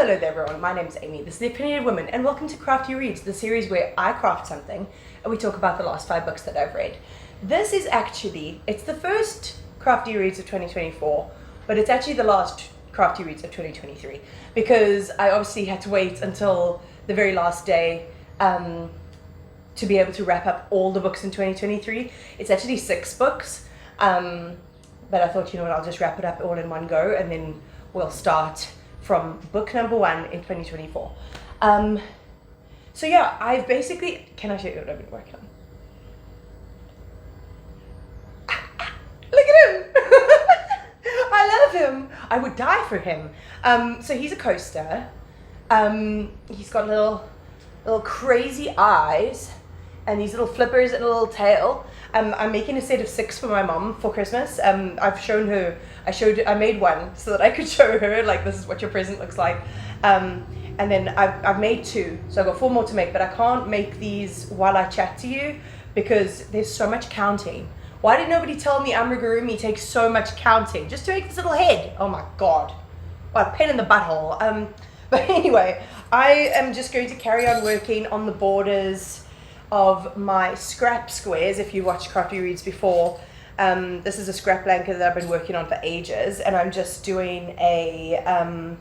hello there everyone, my name is Amy, this is The Opinionated Woman, and welcome to Crafty Reads, the series where I craft something and we talk about the last 5 books that I've read. This is actually, it's the first Crafty Reads of 2024, but it's actually the last Crafty Reads of 2023, because I obviously had to wait until the very last day to be able to wrap up all the books in 2023. It's actually 6 books, but I thought, you know what, I'll just wrap it up all in one go, and then we'll start from book number 1 in 2024. So yeah, I've basically, can I show you what I've been working on? Look at him! I love him. I would die for him. So he's a coaster. He's got little crazy eyes and these little flippers and a little tail. I'm making a set of 6 for my mom for Christmas. I've shown her, I made one so that I could show her, like, this is what your present looks like. And then I've made 2, so I've got 4 more to make, but I can't make these while I chat to you because there's so much counting. Why did nobody tell me amigurumi takes so much counting just to make this little head? Oh my god. What a pain in the butthole. But anyway, I am just going to carry on working on the borders of my scrap squares. If you watched Crafty Reads before, this is a scrap blanket that I've been working on for ages, and I'm just doing a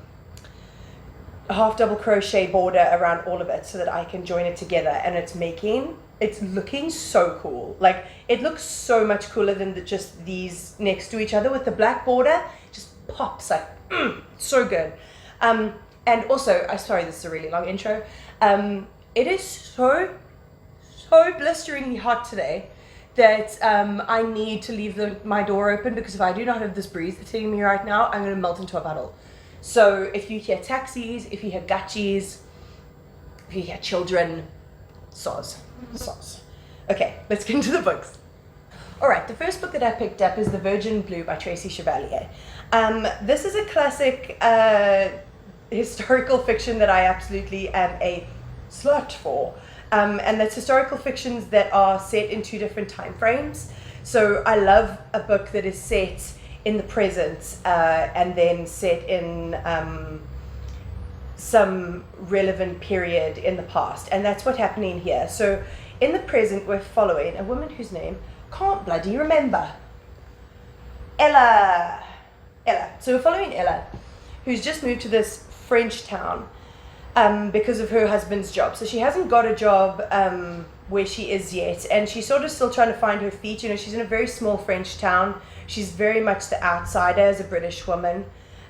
half double crochet border around all of it so that I can join it together, and it's looking so cool. Like, it looks so much cooler than just these next to each other with the black border. It just pops like, so good. And also, sorry, this is a really long intro. It is so blisteringly hot today that I need to leave my door open, because if I do not have this breeze that's hitting me right now, I'm going to melt into a puddle. So if you hear taxis, if you hear gutchies, if you hear children, soz. Okay, let's get into the books. Alright, the first book that I picked up is The Virgin Blue by Tracy Chevalier. This is a classic historical fiction that I absolutely am a slut for. And that's historical fictions that are set in 2 different time frames. So I love a book that is set in the present and then set in some relevant period in the past. And that's what's happening here. So in the present, we're following a woman whose name I can't bloody remember. Ella. So we're following Ella, who's just moved to this French town because of her husband's job. So she hasn't got a job where she is yet, and she's sort of still trying to find her feet. You know, she's in a very small French town. She's very much the outsider as a British woman,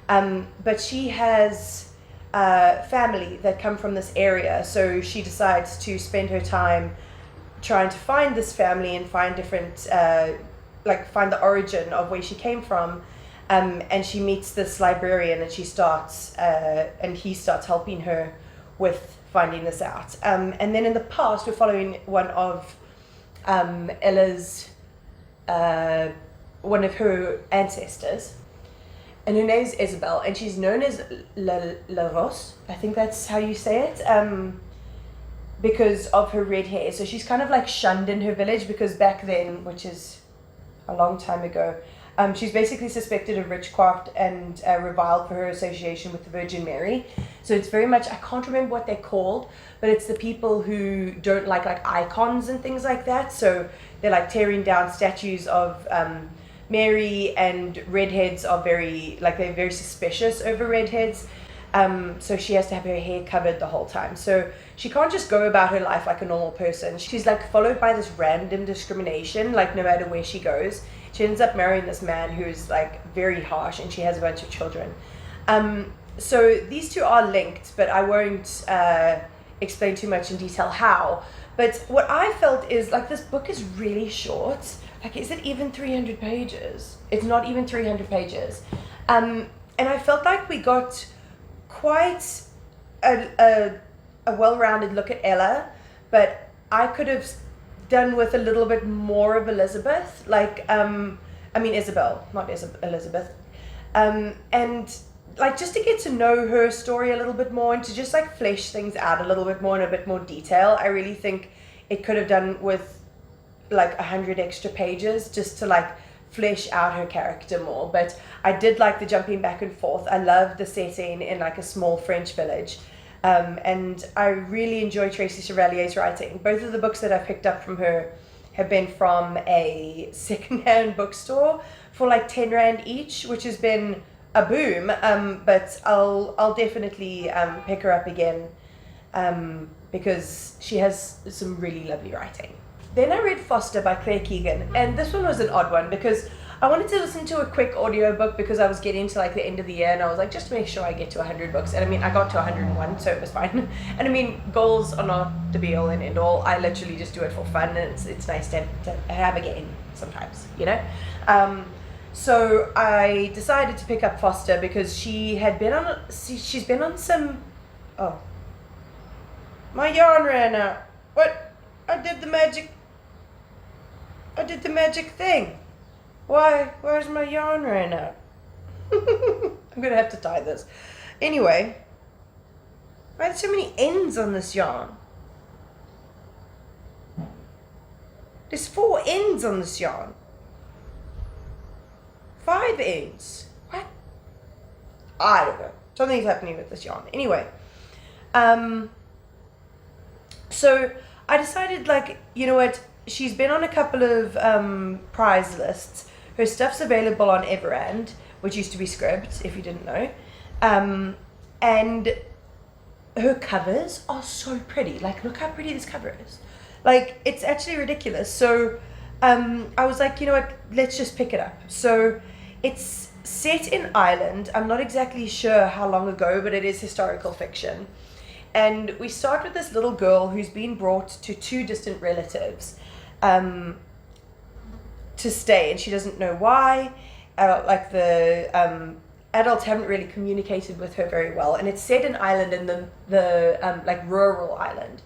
but she has family that come from this area, so she decides to spend her time trying to find this family and find different, find the origin of where she came from. And she meets this librarian, and he starts helping her with finding this out. And then in the past, we're following one of Ella's, one of her ancestors, and her name is Isabel, and she's known as La Rose, I think that's how you say it, because of her red hair. So she's kind of like shunned in her village, because back then, which is a long time ago, she's basically suspected of witchcraft and reviled for her association with the Virgin Mary. So it's very much, I can't remember what they're called, but it's the people who don't like icons and things like that. So they're like tearing down statues of Mary, and redheads are they're very suspicious over redheads. So she has to have her hair covered the whole time. So she can't just go about her life like a normal person. She's like followed by this random discrimination, like no matter where she goes. She ends up marrying this man who's like very harsh, and she has a bunch of children. So these 2 are linked, but I won't explain too much in detail how. But what I felt is, like, this book is really short. Like, is it even 300 pages? It's not even 300 pages. And I felt like we got quite a well-rounded look at Ella, but I could have done with a little bit more of Elizabeth, Isabel, not Elizabeth, and like just to get to know her story a little bit more, and to just like flesh things out a little bit more in a bit more detail. I really think it could have done with like 100 extra pages just to like flesh out her character more. But I did like the jumping back and forth. I love the setting in like a small French village. And I really enjoy Tracy Chevalier's writing. Both of the books that I picked up from her have been from a secondhand bookstore for like 10 Rand each, which has been a boom. But I'll definitely pick her up again because she has some really lovely writing. Then I read Foster by Claire Keegan, and this one was an odd one because I wanted to listen to a quick audiobook because I was getting to like the end of the year and I was like, just to make sure I get to 100 books. And I mean, I got to 101, so it was fine. And I mean, goals are not the be all and end all. I literally just do it for fun, and it's nice to have a game sometimes, you know? So I decided to pick up Foster because she's been on some, oh, my yarn ran out. What? I did the magic thing. Where's my yarn ran out? I'm gonna have to tie this. Anyway, why are there so many ends on this yarn? There's 4 ends on this yarn. 5 ends. What? I don't know. Something's happening with this yarn. Anyway, so I decided, like, you know what? She's been on a couple of prize lists. Her stuff's available on Everand, which used to be Scribd, if you didn't know. And her covers are so pretty. Like, look how pretty this cover is. Like, it's actually ridiculous. So I was like, you know what, let's just pick it up. So it's set in Ireland. I'm not exactly sure how long ago, but it is historical fiction. And we start with this little girl who's been brought to 2 distant relatives to stay, and she doesn't know why. Like the adults haven't really communicated with her very well, and it's set in Ireland, in the like rural Ireland,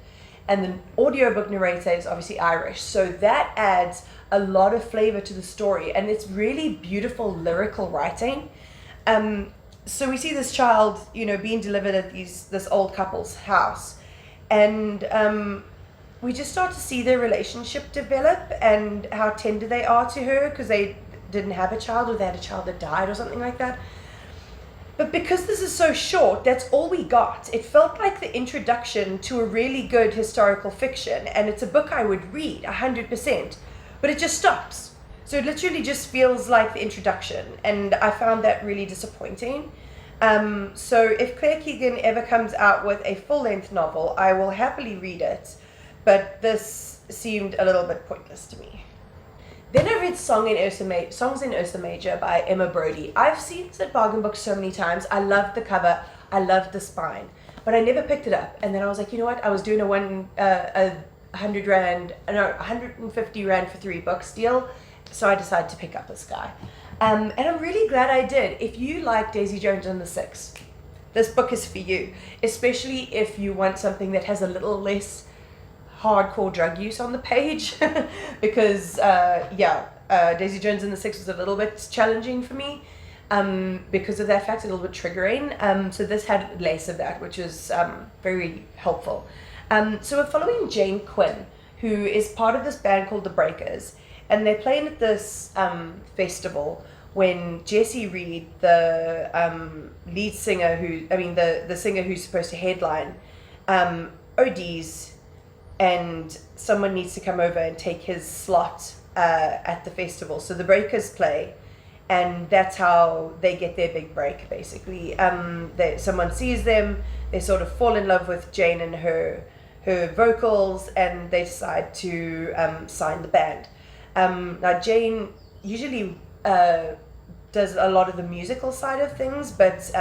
and the audiobook narrator is obviously Irish, so that adds a lot of flavor to the story, and it's really beautiful lyrical writing. So we see this child, you know, being delivered at this old couple's house, and we just start to see their relationship develop and how tender they are to her because they didn't have a child, or they had a child that died or something like that. But because this is so short, that's all we got. It felt like the introduction to a really good historical fiction, and it's a book I would read 100%, but it just stops. So it literally just feels like the introduction, and I found that really disappointing. So if Claire Keegan ever comes out with a full-length novel, I will happily read it, but this seemed a little bit pointless to me. Then I read Songs in Ursa Major by Emma Brodie. I've seen this at Bargain Books so many times. I loved the cover, I loved the spine, but I never picked it up. And then I was like, you know what? I was doing a 150 Rand for 3 books deal, so I decided to pick up this guy. And I'm really glad I did. If you like Daisy Jones and the Six, this book is for you, especially if you want something that has a little less hardcore drug use on the page because Daisy Jones and the Six was a little bit challenging for me because of that fact, a little bit triggering. So this had less of that, which is very helpful. So we're following Jane Quinn, who is part of this band called The Breakers, and they're playing at this festival when Jessie Reed, the lead singer, the singer who's supposed to headline, ODs, and someone needs to come over and take his slot at the festival. So the Breakers play, and that's how they get their big break, basically. Someone sees them, they sort of fall in love with Jane and her vocals, and they decide to sign the band. Now Jane usually does a lot of the musical side of things, but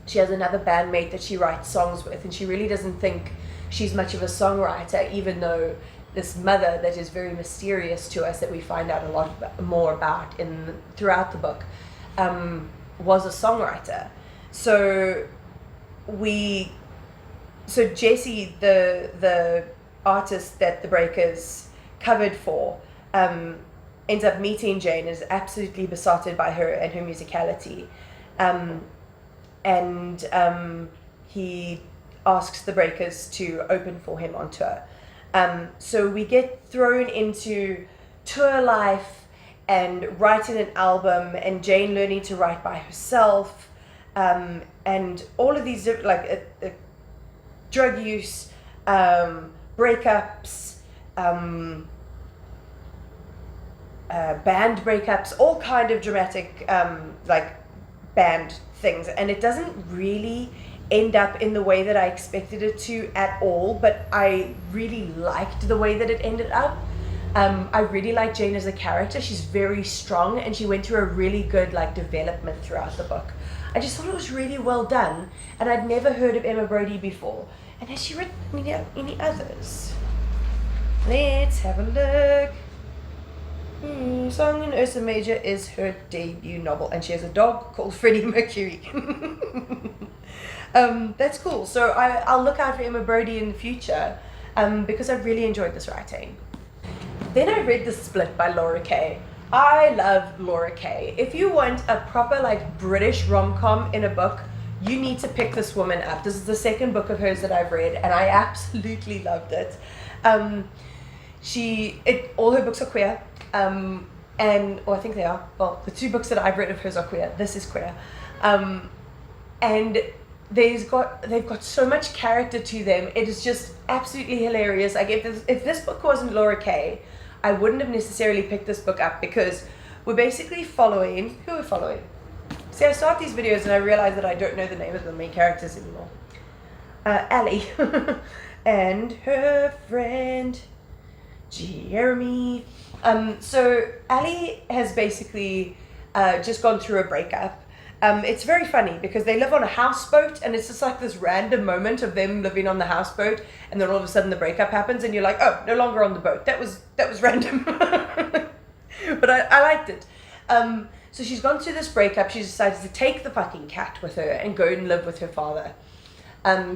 she has another bandmate that she writes songs with, and she really doesn't think she's much of a songwriter, even though this mother that is very mysterious to us, that we find out a lot more about throughout the book, was a songwriter. So Jessie, the artist that the Breakers covered for, ends up meeting Jane, is absolutely besotted by her and her musicality, and he asks the Breakers to open for him on tour. So we get thrown into tour life and writing an album, and Jane learning to write by herself, and all of these like drug use, breakups, band breakups, all kind of dramatic like band things, and it doesn't really end up in the way that I expected it to at all, but I really liked the way that it ended up. I really like Jane as a character. She's very strong, and she went through a really good like development throughout the book. I just thought it was really well done, and I'd never heard of Emma Brodie before. And has she written any others? Let's have a look. Song in Ursa Major is her debut novel, and she has a dog called Freddie Mercury. That's cool. So I'll look out for Emma Brodie in the future, because I really enjoyed this writing. Then I read The Split by Laura Kay. I love Laura Kay. If you want a proper like British rom-com in a book, you need to pick this woman up. This is the second book of hers that I've read, and I absolutely loved it. All her books are queer, I think they are. Well, the 2 books that I've read of hers are queer. This is queer, and they've got so much character to them. It is just absolutely hilarious. Like if this book wasn't Laura Kay, I wouldn't have necessarily picked this book up, because we're basically following who we're following. See, I start these videos and I realize that I don't know the name of the main characters anymore. Ali and her friend Jeremy. So Ali has basically just gone through a breakup. It's very funny because they live on a houseboat, and it's just like this random moment of them living on the houseboat, and then all of a sudden the breakup happens, and you're like, oh, no longer on the boat. That was random. But I liked it. So she's gone through this breakup. She's decided to take the fucking cat with her and go and live with her father.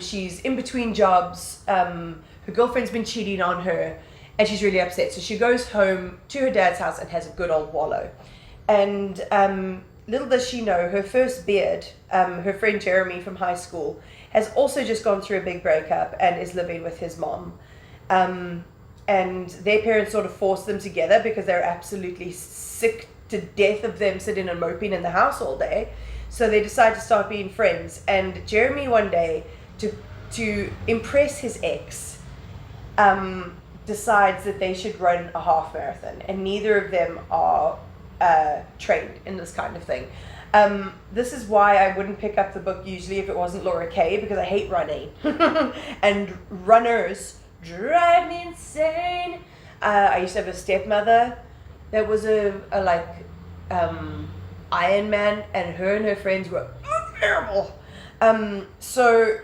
She's in between jobs. Her girlfriend's been cheating on her, and she's really upset. So she goes home to her dad's house and has a good old wallow. And little does she know, her first beard, her friend Jeremy from high school, has also just gone through a big breakup and is living with his mom. And their parents sort of forced them together because they're absolutely sick to death of them sitting and moping in the house all day. So they decide to start being friends. And Jeremy one day, to impress his ex, decides that they should run a half marathon, and neither of them are trained in this kind of thing. This is why I wouldn't pick up the book usually if it wasn't Laura Kay, because I hate running. And runners drive me insane. I used to have a stepmother that was a Iron Man, and her friends were terrible. So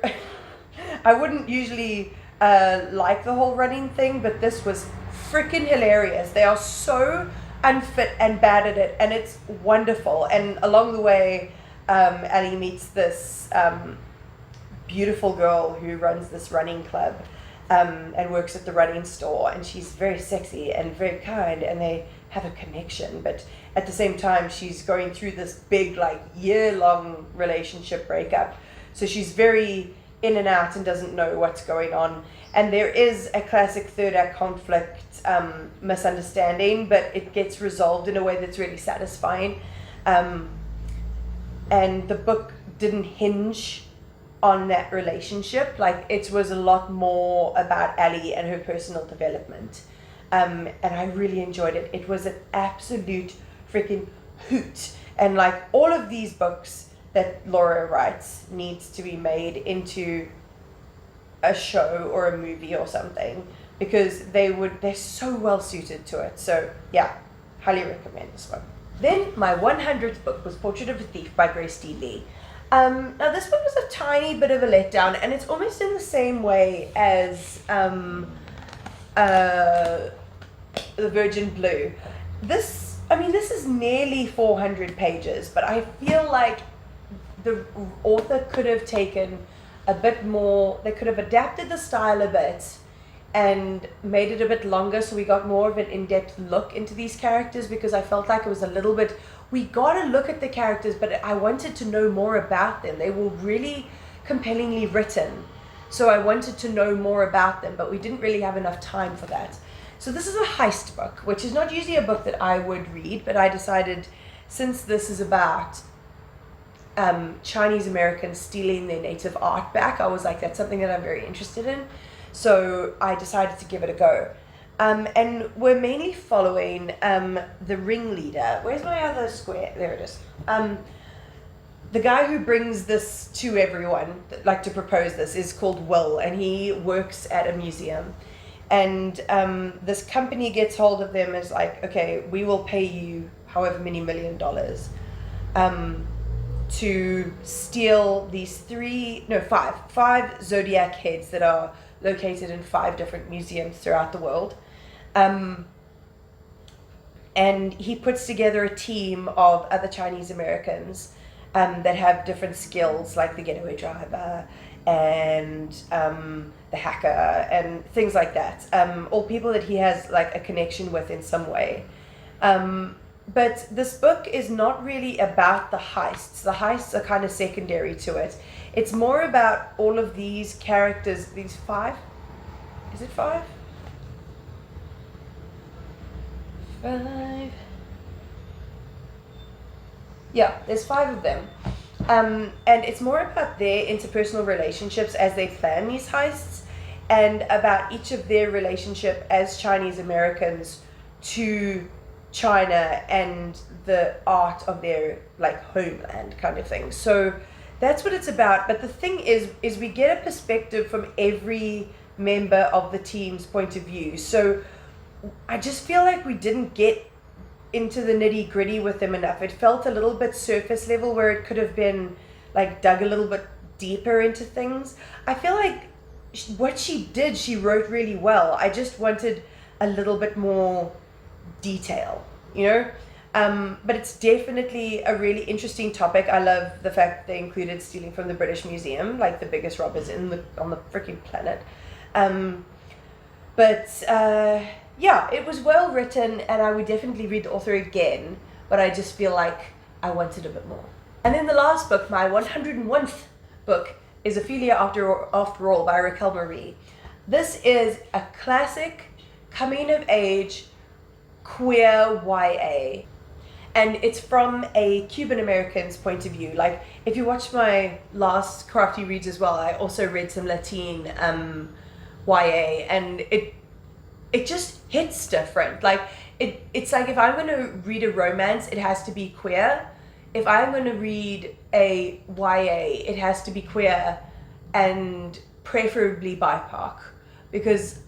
I wouldn't usually like the whole running thing, but this was freaking hilarious. They are so unfit and bad at it, and it's wonderful. And along the way, Ali meets this beautiful girl who runs this running club, and works at the running store, and she's very sexy and very kind, and they have a connection. But at the same time, she's going through this big like year-long relationship breakup, so she's very in and out and doesn't know what's going on. And there is a classic third act conflict, misunderstanding, but it gets resolved in a way that's really satisfying. And the book didn't hinge on that relationship. Like, it was a lot more about Ali and her personal development. And I really enjoyed it. It was an absolute freaking hoot. And like all of these books that Laura writes needs to be made into a show or a movie or something, because they're so well suited to it. So yeah, highly recommend this one. Then my 100th book was Portrait of a Thief by Grace D. Lee. Now this book was a tiny bit of a letdown, and it's almost in the same way as The Virgin Blue. This is nearly 400 pages, but I feel like the author could have taken a bit more. They could have adapted the style a bit and made it a bit longer, so we got more of an in-depth look into these characters, because I felt like it was a little bit, we got to look at the characters, but I wanted to know more about them. They were really compellingly written, so I wanted to know more about them, but we didn't really have enough time for that. So this is a heist book, which is not usually a book that I would read, but I decided, since this is about Chinese Americans stealing their native art back, I was like, that's something that I'm very interested in. So I decided to give it a go. And we're mainly following the ringleader. Where's my other square? There it is. The guy who brings this to everyone, like to propose this, is called Will, and he works at a museum. And this company gets hold of them as like, okay, we will pay you however many $1 million to steal these five zodiac heads that are located in 5 different museums throughout the world. And he puts together a team of other Chinese Americans that have different skills, like the getaway driver and the hacker and things like that, or people that he has like a connection with in some way. But this book is not really about the heists. The heists are kind of secondary to it. It's more about all of these characters, these 5. Is it 5? 5. Yeah, there's 5 of them. And it's more about their interpersonal relationships as they plan these heists, and about each of their relationship as Chinese Americans to China and the art of their like homeland kind of thing. So that's what it's about. But the thing is we get a perspective from every member of the team's point of view. So I just feel like we didn't get into the nitty gritty with them enough. It felt a little bit surface level, where it could have been like dug a little bit deeper into things. I feel like what she did, she wrote really well. I just wanted a little bit more detail, you know? But it's definitely a really interesting topic. I love the fact they included stealing from the British Museum, like the biggest robbers on the freaking planet. Yeah, it was well written, and I would definitely read the author again, but I just feel like I wanted a bit more. And then the last book, my 101st book, is Ophelia After All by Racquel Marie. This is a classic coming-of-age queer YA, and it's from a Cuban American's point of view. Like, if you watch my last Crafty reads as well, I also read some Latin YA, and it just hits different. Like, it's like, if I'm going to read a romance, it has to be queer. If I'm going to read a YA, it has to be queer and preferably BIPOC, because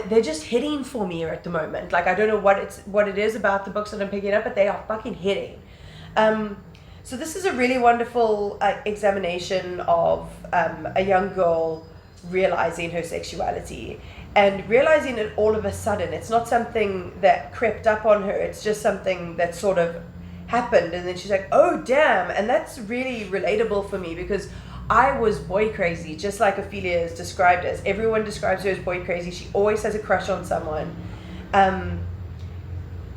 they're just hitting for me at the moment. Like, I don't know what it is about the books that I'm picking up, but they are fucking hitting. So this is a really wonderful examination of a young girl realizing her sexuality, and realizing it all of a sudden. It's not something that crept up on her. It's just something that sort of happened, and then she's like, oh damn. And that's really relatable for me, because I was boy crazy, just like Ophelia is described as. Everyone describes her as boy crazy. She always has a crush on someone,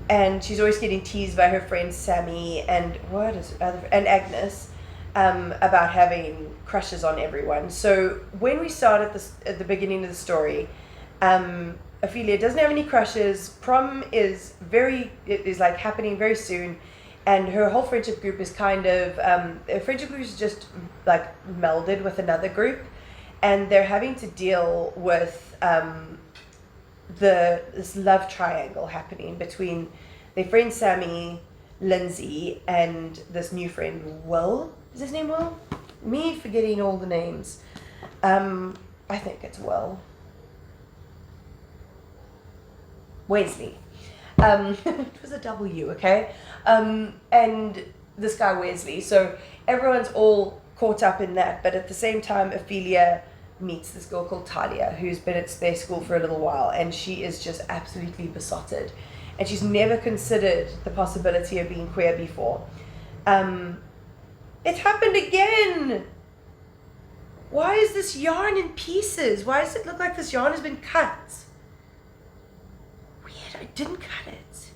and she's always getting teased by her friend Sammy and Agnes about having crushes on everyone. So when we start at the beginning of the story, Ophelia doesn't have any crushes. Prom is like happening very soon, and her whole friendship group is kind of her friendship group is just like melded with another group, and they're having to deal with this love triangle happening between their friend Sammy, Lindsay, and this new friend Will. Is his name Will? Me forgetting all the names. I think it's Will. Wesley. It was a W, okay? And this guy Wesley. So everyone's all caught up in that, but at the same time, Ophelia meets this girl called Talia, who's been at their school for a little while, and she is just absolutely besotted. And she's never considered the possibility of being queer before. It happened again! Why is this yarn in pieces? Why does it look like this yarn has been cut? I didn't cut it.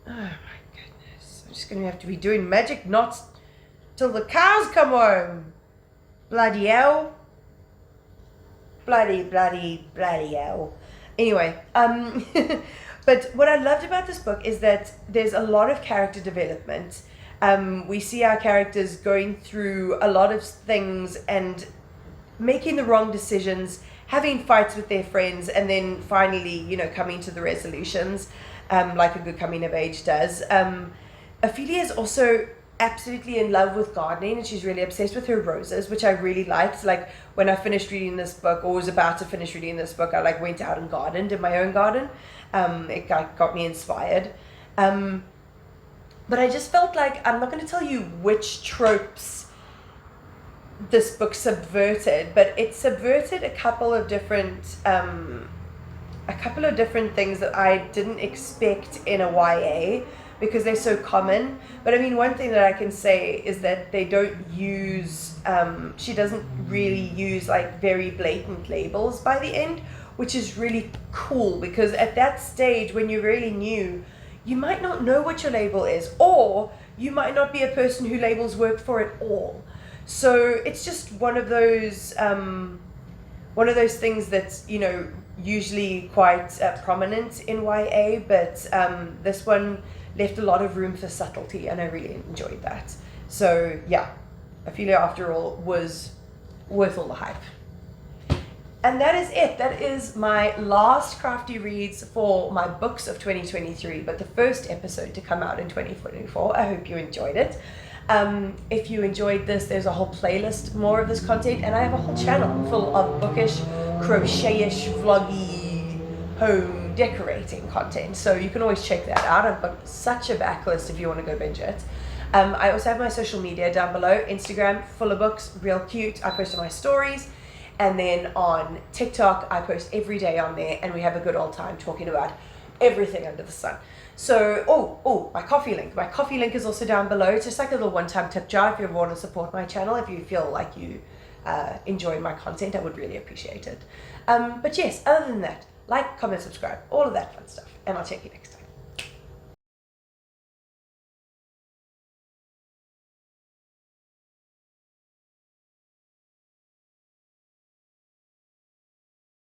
Oh my goodness. I'm just going to have to be doing magic knots till the cows come home. Bloody hell. Bloody hell. Anyway, but what I loved about this book is that there's a lot of character development. We see our characters going through a lot of things and making the wrong decisions, having fights with their friends, and then finally, coming to the resolutions, like a good coming of age does. Ophelia is also absolutely in love with gardening, and she's really obsessed with her roses, which I really liked. Like when I finished reading this book, or was about to finish reading this book, I went out and gardened in my own garden. It got me inspired. But I just felt like, I'm not going to tell you which tropes this book subverted, but it subverted a couple of different things that I didn't expect in a YA, because they're so common. But I mean, one thing that I can say is that they don't use, she doesn't really use like very blatant labels by the end, which is really cool, because at that stage when you're really new, you might not know what your label is, or you might not be a person who labels work for at all. So it's just one of those things that's, usually quite prominent in YA, but this one left a lot of room for subtlety, and I really enjoyed that. So yeah, Ophelia, after all, was worth all the hype. And that is it. That is my last Crafty reads for my books of 2023, but the first episode to come out in 2024. I hope you enjoyed it. If you enjoyed this, there's a whole playlist, more of this content, and I have a whole channel full of bookish, crochet-ish, vloggy, home decorating content. So you can always check that out. I've got such a backlist if you want to go binge it. I also have my social media down below. Instagram, full of books, real cute. I post on my stories. And then on TikTok, I post every day on there, and we have a good old time talking about everything under the sun. So, my Kofi link. My Kofi link is also down below. It's just like a little one-time tip jar if you ever want to support my channel. If you feel like you enjoy my content, I would really appreciate it. But yes, other than that, like, comment, subscribe, all of that fun stuff. And I'll check you next time.